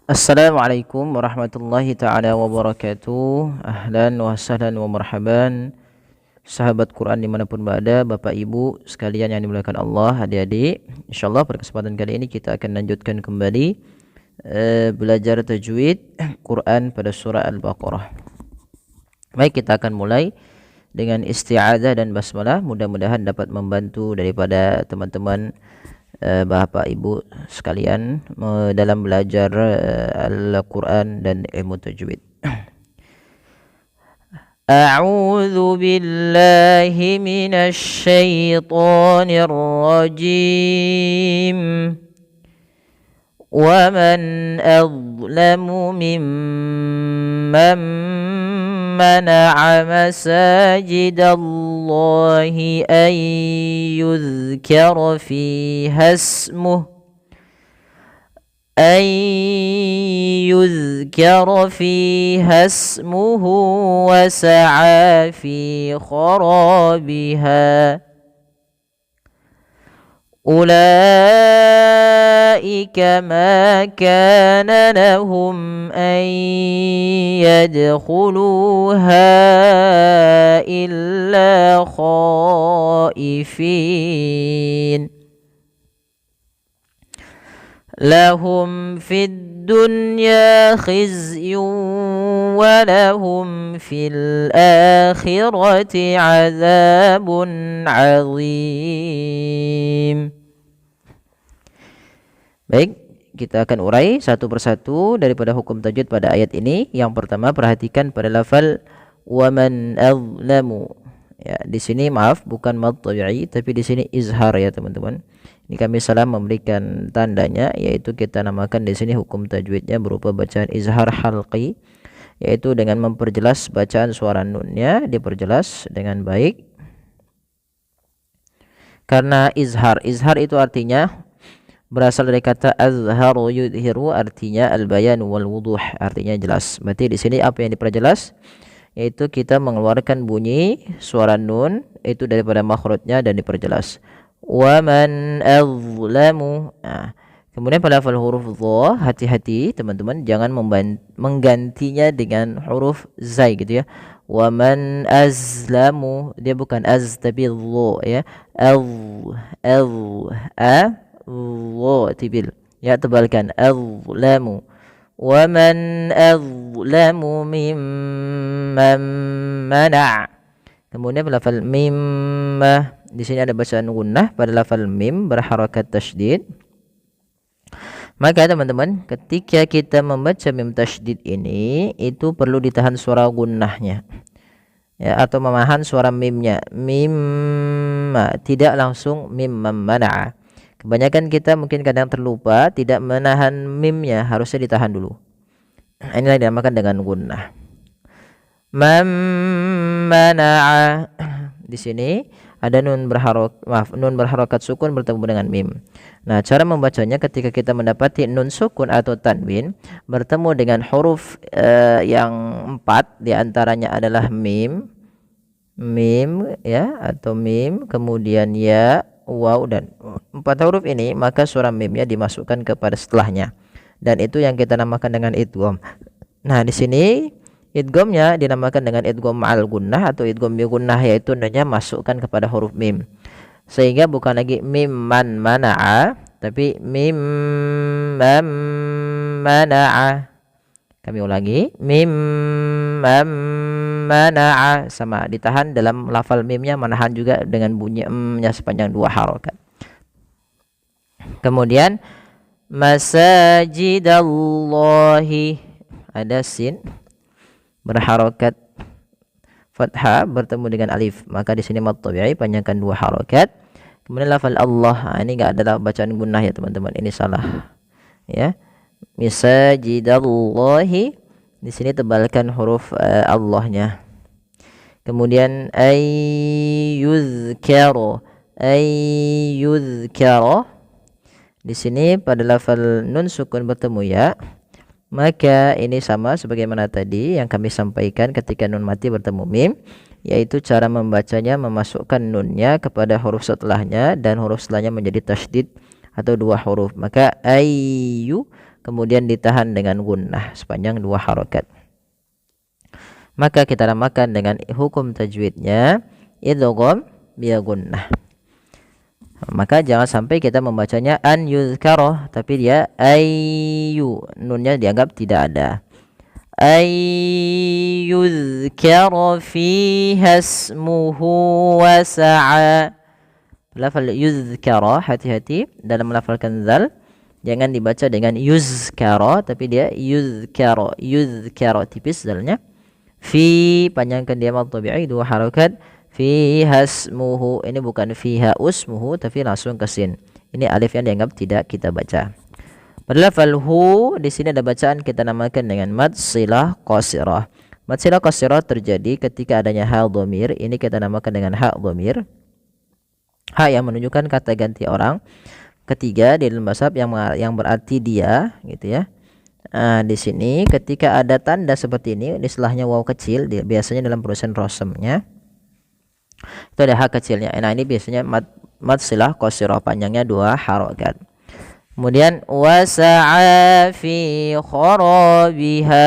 Assalamualaikum warahmatullahi ta'ala wabarakatuh. Ahlan wa sahlan wa marhaban, sahabat Quran dimanapun berada, Bapak Ibu sekalian yang dimuliakan Allah, adik-adik. InsyaAllah pada kesempatan kali ini kita akan lanjutkan kembali belajar tajwid Quran pada surah Al-Baqarah. Baik, kita akan mulai dengan isti'adzah dan basmalah. Mudah-mudahan dapat membantu daripada teman-teman Bapak Ibu sekalian dalam belajar Al-Quran dan ilmu tajwid. A'udzu billahi minasy syaithanir rajim. Wa man adlamu mimman منع مساجد الله أن يذكر فيها اسمه وسعى في خرابها أولئك ما كان لهم أن يدخلوها إلا خائفين لهم في الدنيا خزي ولهم في الآخرة عذاب عظيم. Baik, kita akan urai satu persatu daripada hukum tajwid pada ayat ini. Yang pertama, perhatikan pada lafal waman azlamu. Ya, di sini maaf bukan mad tabi'i tapi di sini izhar ya teman-teman. Ini kami salah memberikan tandanya, yaitu kita namakan di sini hukum tajwidnya berupa bacaan izhar halqi, yaitu dengan memperjelas bacaan suara nunnya, diperjelas dengan baik. Karena izhar itu artinya berasal dari kata azharu yudhiru, artinya al-bayan wal wuduh, artinya jelas. Berarti di sini apa yang diperjelas? Yaitu kita mengeluarkan bunyi suara nun itu daripada makhrajnya dan diperjelas. Wa man azlamu. Nah, kemudian pada lafal huruf dha, hati-hati teman-teman, jangan menggantinya dengan huruf zai gitu ya. Wa man azlamu, dia bukan az tapi dha ya. Tibil ya, tebalkan azlamu. Wa man azlamu mimman mana'. Kemudian pada lafal mimma, di sini ada bacaan gunnah pada lafal mim berharakat tasydid. Maka teman-teman, ketika kita membaca mim tasydid ini, itu perlu ditahan suara gunnahnya ya, atau memahan suara mimnya. Mimma, tidak langsung mimman mana'a. Kebanyakan kita mungkin kadang terlupa tidak menahan mimnya, harusnya ditahan dulu. Inilah yang dinamakan dengan gunnah. Mana'a. Di sini ada nun berharokat sukun bertemu dengan mim. Nah, cara membacanya ketika kita mendapati nun sukun atau tanwin bertemu dengan huruf yang 4, diantaranya adalah mim ya, atau mim, kemudian ya, waw, dan 4 huruf ini, maka suara mimnya dimasukkan kepada setelahnya, dan itu yang kita namakan dengan idgham. Nah, di sini idghamnya dinamakan dengan idgham ma'al gunnah atau idgham bi gunnah, yaitu nunnya masukkan kepada huruf mim, sehingga bukan lagi mim man mana'a tapi mim man mana'a. Kami ulangi, mim man mana'a, sama ditahan dalam lafal mimnya, menahan juga dengan bunyi nya sepanjang 2 harakat. Kemudian masajidallahi, ada sin berharokat fathah bertemu dengan alif, maka di sini mad tabi'i panjangkan 2 harakat. Kemudian lafal Allah, ini enggak ada bacaan gunnah ya teman-teman, ini salah ya. Masajidallahi, di sini tebalkan huruf Allahnya. Kemudian ayyuzkara, di sini pada lafal nun sukun bertemu ya, maka ini sama sebagaimana tadi yang kami sampaikan ketika nun mati bertemu mim, yaitu cara membacanya memasukkan nunnya kepada huruf setelahnya dan huruf setelahnya menjadi tasydid atau 2 huruf. Maka ayyu, kemudian ditahan dengan gunnah sepanjang 2 harokat. Maka kita namakan dengan hukum tajwidnya idgham bi gunnah. Maka jangan sampai kita membacanya an yuzkara, tapi dia ayyu, nunnya dianggap tidak ada. Ayyuzkara fiha ismuhu wa sa'a. Lafal yuzkara, hati-hati dalam melafalkan zal, jangan dibaca dengan yuzkara, tapi dia yuzkara, yuzkara, tipis zalnya. Fi, panjangkan dia mad tabi'i 2 harakat. Fiha ismuhu, ini bukan fiha usmuhu, tapi langsung ke sin. Ini alif yang dianggap tidak kita baca. Pada lafal hu, di sini ada bacaan kita namakan dengan mad silah qasirah. Mad silah qasirah terjadi ketika adanya ha dhamir. Ini kita namakan dengan ha dhamir. Ha yang menunjukkan kata ganti orang ketiga di dalam bahasa Arab yang berarti dia, gitu ya. Di sini ketika ada tanda seperti ini, istilahnya waw kecil, biasanya dalam perusahaan rosemnya itu ada ha kecilnya. Nah, ini biasanya mad silah qasirah, panjangnya 2 harokat. Kemudian wasa'a fi kharabiha,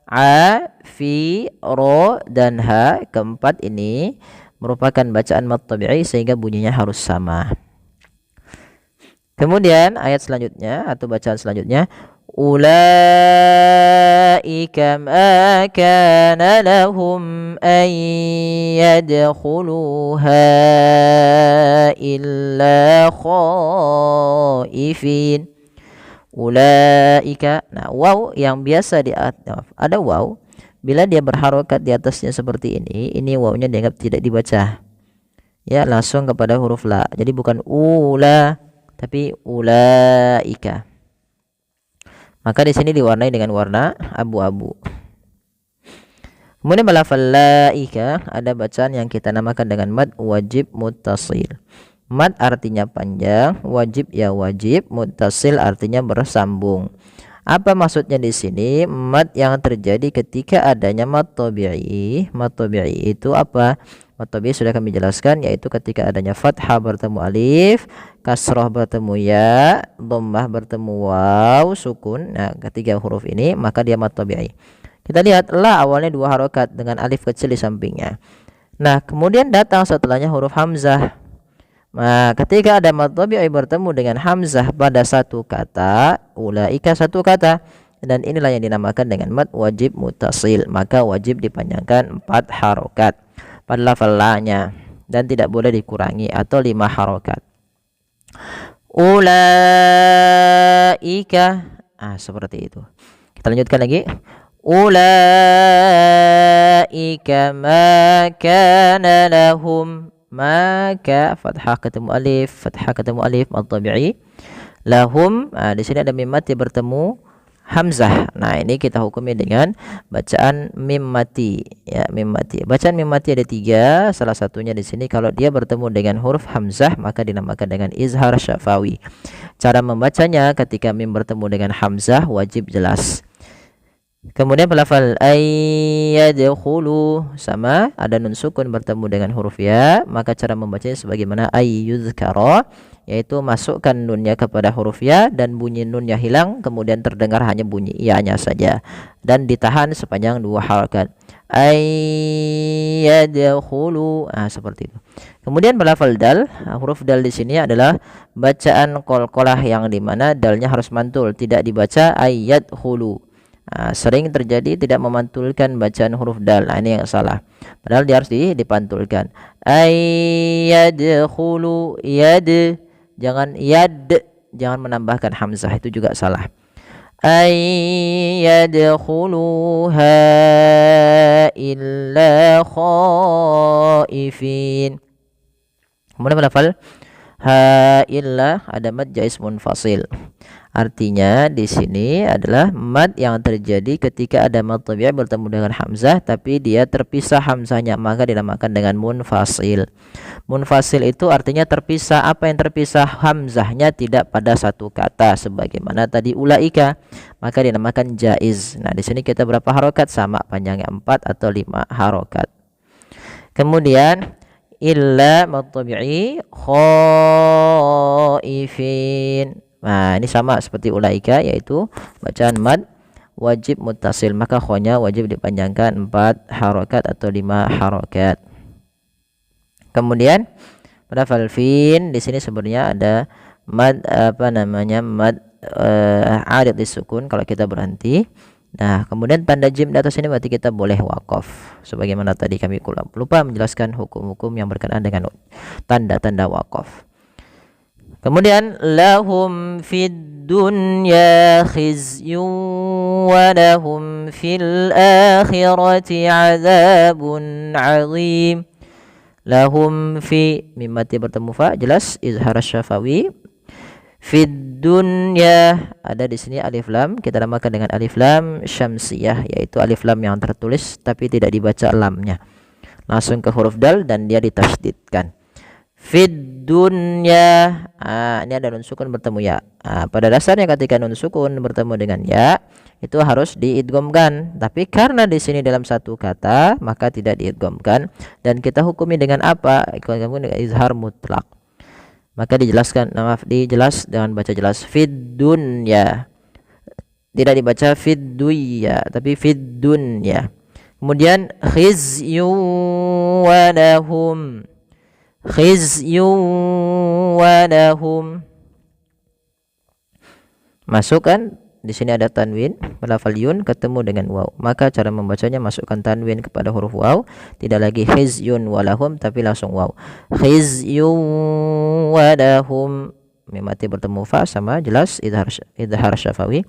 a, fi, ro, dan ha, keempat ini merupakan bacaan mad tabi'i sehingga bunyinya harus sama. Kemudian ayat selanjutnya atau bacaan selanjutnya, ulaika ma kana lahum an yadkhuluha illa khaifin. Ulaika, nah waw yang biasa ada waw, bila dia berharokat di atasnya seperti ini wawnya dianggap tidak dibaca, ya, langsung kepada huruf la. Jadi bukan ula, tapi ulaika. Maka di sini diwarnai dengan warna abu-abu. Kemudian lafal laika ada bacaan yang kita namakan dengan mad wajib muttasil. Mad artinya panjang, wajib ya wajib, muttasil artinya bersambung. Apa maksudnya di sini? Mad yang terjadi ketika adanya mad tabi'i. Mad tabi'i itu apa? Mad tabi'i sudah kami jelaskan, yaitu ketika adanya fathah bertemu alif, kasrah bertemu ya, dhammah bertemu waw, sukun. Nah, ketiga huruf ini maka dia mad tabi'i. Kita lihat la awalnya 2 harokat dengan alif kecil di sampingnya. Nah, kemudian datang setelahnya huruf hamzah. Nah, ketika ada mad tabi'i bertemu dengan hamzah pada satu kata, ulaika satu kata, dan inilah yang dinamakan dengan mad wajib muttasil, maka wajib dipanjangkan 4 harokat pada lafal la-nya dan tidak boleh dikurangi atau 5 harokat. Ulaika, seperti itu. Kita lanjutkan lagi. Ulaika ma kana lahum, maka fathah ketemu alif, mad tabi'i. Lahum, di sini ada mim mati bertemu hamzah. Nah, ini kita hukumi dengan bacaan mim mati, ya, mim mati. Bacaan mim mati ada 3, salah satunya di sini kalau dia bertemu dengan huruf hamzah maka dinamakan dengan izhar syafawi. Cara membacanya ketika mim bertemu dengan hamzah wajib jelas. Kemudian pelafal ayyadkhulu, sama ada nun sukun bertemu dengan huruf ya, maka cara membacanya sebagaimana ayyuzkara, yaitu masukkan nunnya kepada huruf ya dan bunyi nunnya hilang, kemudian terdengar hanya bunyi ya-nya saja dan ditahan sepanjang 2 harakat. Ayyadkhulu, seperti itu. Kemudian pelafal dal, huruf dal di sini adalah bacaan qalqalah yang dimana dalnya harus mantul, tidak dibaca ayyadkhulu. Sering terjadi tidak memantulkan bacaan huruf dal. Ini yang salah. Padahal dia harus dipantulkan. Ayyadkhulu, yad, jangan yad, jangan menambahkan hamzah, itu juga salah. Ayyadkhuluha illa khaifin. Kemudian melafal ha illa ada mad jaiz munfasil. Artinya di sini adalah mad yang terjadi ketika ada mad tabi'i bertemu dengan hamzah tapi dia terpisah hamzahnya, maka dinamakan dengan munfasil. Munfasil itu artinya terpisah. Apa yang terpisah? Hamzahnya tidak pada satu kata sebagaimana tadi ulaika, maka dinamakan jaiz. Nah, di sini kita berapa harokat? Sama, panjangnya 4 atau 5 harokat. Kemudian illa mad tabi'i khaifin. Nah, ini sama seperti ulaika, yaitu bacaan mad wajib muttasil, maka khonya wajib dipanjangkan 4 harokat atau 5 harokat. Kemudian pada falfin di sini sebenarnya ada mad mad arid disukun kalau kita berhenti. Nah, kemudian tanda jim di atas ini berarti kita boleh wakaf. Sebagaimana tadi kami lupa menjelaskan hukum-hukum yang berkenaan dengan tanda-tanda wakaf. Kemudian lahum fid dunya khizyun wa lahum fil akhirati adzabun 'adzim. Lahum fi mim mati bertemu fa, jelas izhar syafawi. Fid dunya ada di sini alif lam, kita namakan dengan alif lam syamsiyah, yaitu alif lam yang tertulis tapi tidak dibaca lamnya, langsung ke huruf dal dan dia ditasydidkan. Fid dunya, ini ada nun sukun bertemu ya. Pada dasarnya ketika nun sukun bertemu dengan ya itu harus diidghamkan, tapi karena di sini dalam satu kata maka tidak diidghamkan, dan kita hukumi dengan apa? Dengan izhar mutlak. Maka dijelaskan, dijelas dengan baca jelas fid dunya, tidak dibaca fid dunya tapi fid dunya. Kemudian khizyun wa lahum, khizyun wa lahum, masukkan di sini ada tanwin pada lafal yun ketemu dengan waw, maka cara membacanya masukkan tanwin kepada huruf waw, tidak lagi khizyun walahum tapi langsung waw, khizyun walahum. Mim mati bertemu fa sama jelas idhar syafawi.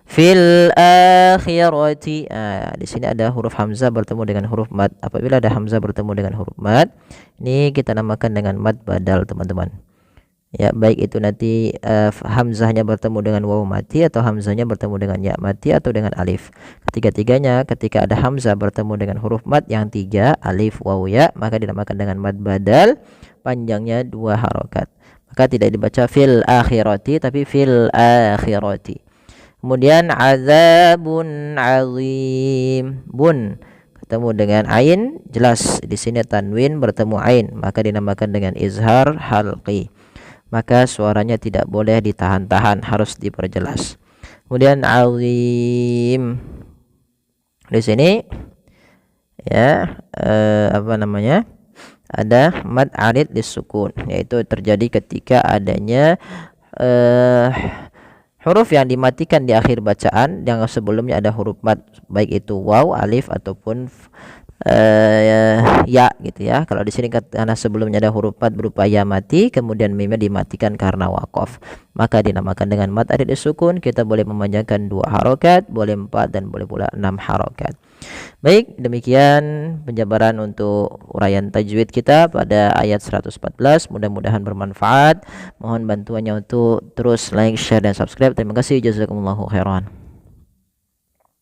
Fil akhirati, di sini ada huruf hamzah bertemu dengan huruf mad. Apabila ada hamzah bertemu dengan huruf mad, ini kita namakan dengan mad badal, teman-teman. Ya, baik itu nanti hamzahnya bertemu dengan waw mati atau hamzahnya bertemu dengan ya mati atau dengan alif. Ketiga-tiganya ketika ada hamzah bertemu dengan huruf mad yang 3 alif waw ya, maka dinamakan dengan mad badal, panjangnya 2 harokat. Maka tidak dibaca fil akhirati tapi fil akhirati. Kemudian azabun azim, bun ketemu dengan ain, jelas di sini tanwin bertemu ain, maka dinamakan dengan izhar halqi. Maka suaranya tidak boleh ditahan-tahan, harus diperjelas. Kemudian azim di sini ya ada mad arid disukun, yaitu terjadi ketika adanya huruf yang dimatikan di akhir bacaan yang sebelumnya ada huruf mad, baik itu waw, alif ataupun ya gitu ya. Kalau di sini karena sebelumnya ada huruf mad berupa ya mati, kemudian mimnya dimatikan karena waqaf, maka dinamakan dengan mad arid disukun. Kita boleh memanjangkan 2 harokat, boleh 4 dan boleh pula 6 harokat. Baik, demikian penjabaran untuk uraian tajwid kita pada ayat 114. Mudah-mudahan bermanfaat. Mohon bantuannya untuk terus like, share dan subscribe. Terima kasih. Jazakumullahu khairan.